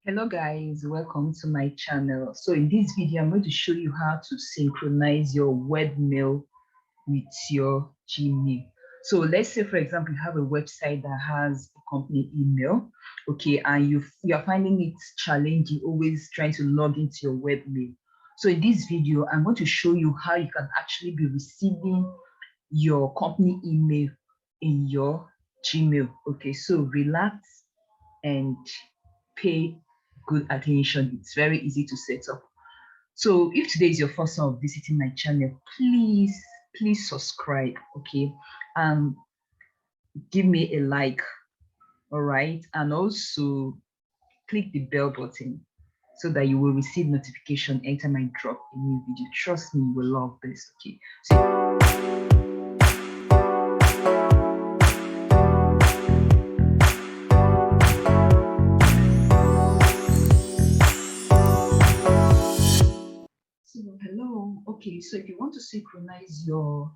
Hello guys, welcome to my channel. So in this video, I'm going to show you how to synchronize your webmail with your Gmail. So let's say, for example, you have a website that has a company email, okay, and you are finding it challenging, always trying to log into your webmail. So in this video, I'm going to show you how you can actually be receiving your company email in your Gmail. Okay, so relax and pay good attention. It's very easy to set up. So if today is your first time visiting my channel, please subscribe, okay, and give me a like, all right, and also click the bell button so that you will receive notification anytime I drop a new video. Trust me, you will love this. Okay, so hello. Okay, so if you want to synchronize your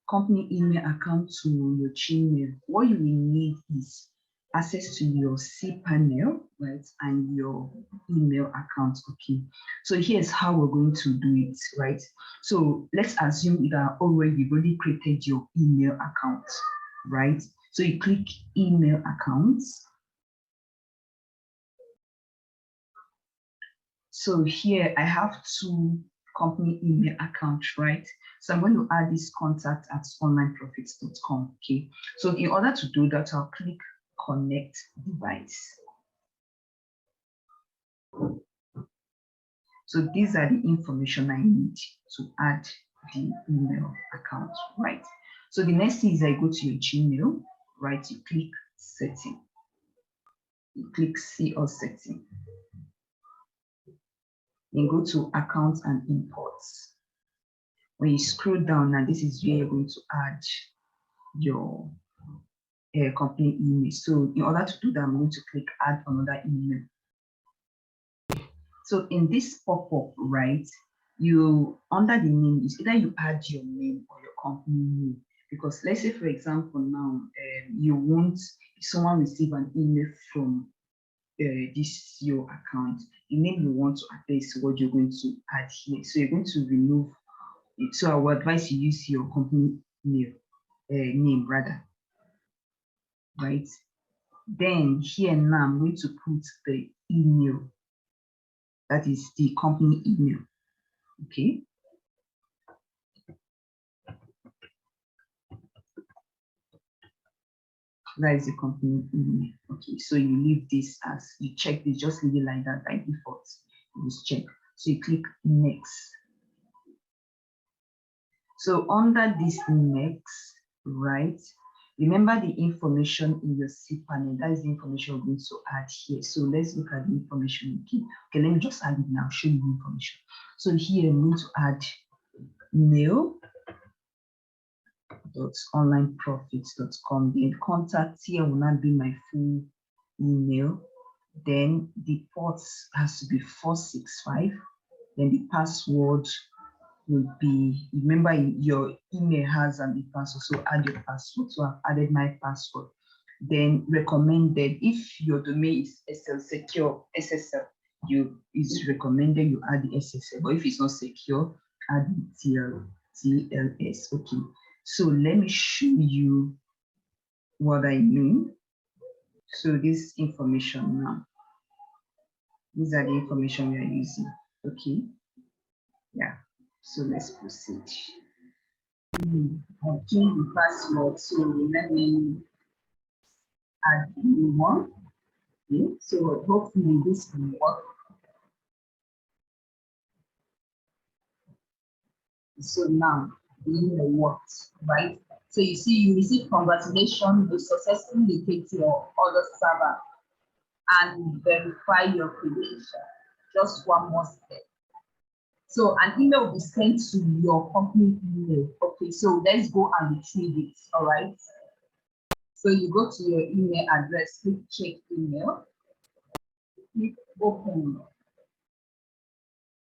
company email account to your Gmail, what you will need is access to your cPanel, right, and your email account. Okay, so here's how we're going to do it, right? So let's assume that you've already created your email account, right? So you click email accounts. So here I have two company email accounts, right? So I'm going to add this contact@onlineprofits.com. Okay. So in order to do that, I'll click connect device. So these are the information I need to add the email account, right? So the next thing is I go to your Gmail, right? You click setting. You click see all setting. Then go to accounts and imports. When you scroll down, now this is where you're going to add your company email. So in order to do that, I'm going to click add another email. So in this pop-up, right, you under the name is either you add your name or your company name. Because let's say, for example, now you want someone receive an email from this your account, the name you want to attach to what you're going to add here. So you're going to remove it. So I would advise you use your company name rather, right? Then here now I'm going to put the email, that is the company email. Okay. That is the company email. Okay, so you leave this as you check this, just leave it like that by default. You just check. So you click next. So under this next, right? Remember the information in your cPanel. That is the information we're going to add here. So let's look at the information again. Okay, let me just add it now, show you the information. So here I'm going to add mail.onlineprofits.com. Then contact here will not be my full email. Then the port has to be 465. Then the password will be, remember your email has the password, so add your password. So I've added my password. Then recommended, if your domain is SL secure, SSL, it's recommended you add the SSL, but if it's not secure, add the TLS. Okay, so let me show you what I mean. So this information now, these are the information we are using. Okay, yeah, so let's proceed. I've changed the password, so let me add a new one. Okay, so hopefully this will work. So now the email works, right? So you see, you receive congratulations, you successfully locate your other server and verify your credentials. Just one more step. So an email will be sent to your company email. Okay, so let's go and retrieve it. All right. So you go to your email address, click check email, click open.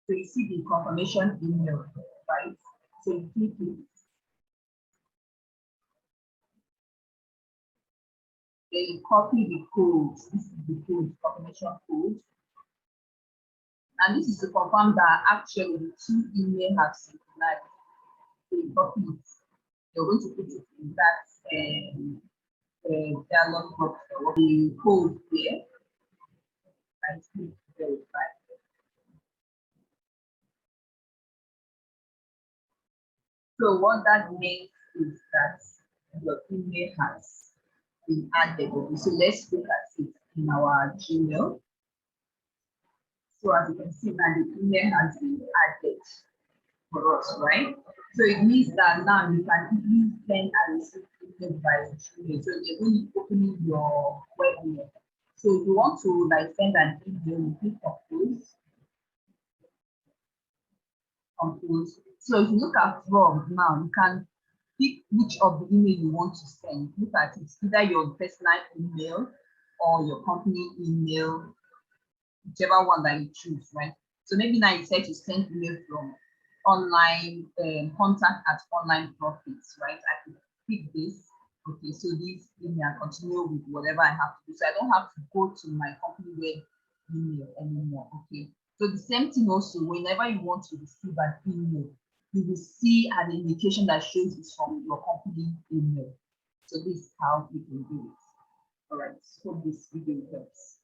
So you see the confirmation email, right? So you click it. Then you copy the code. This is the code, confirmation code. And this is to confirm that actually the two email have synchronized. So you copy it. You're going to put it in that dialog box or the code here. And click verify. So what that means is that your email has been added. So let's look at it in our Gmail. So as you can see now the email has been added for us, right? So it means that now you can easily send and receive email by Gmail. So you're going to be opening your web mail. So if you want to like send an email, you click compose. So if you look at from now, you can pick which of the email you want to send. Look at it, either your personal email or your company email, whichever one that you choose, right? So maybe now you say to send email from online contact at online profits, right? I could pick this. Okay, so this email continue with whatever I have to do. So I don't have to go to my company web email anymore. Okay. So the same thing also, whenever you want to receive an email, you will see an indication that shows it's from your company email. So this is how you can do it. All right, hope this video helps.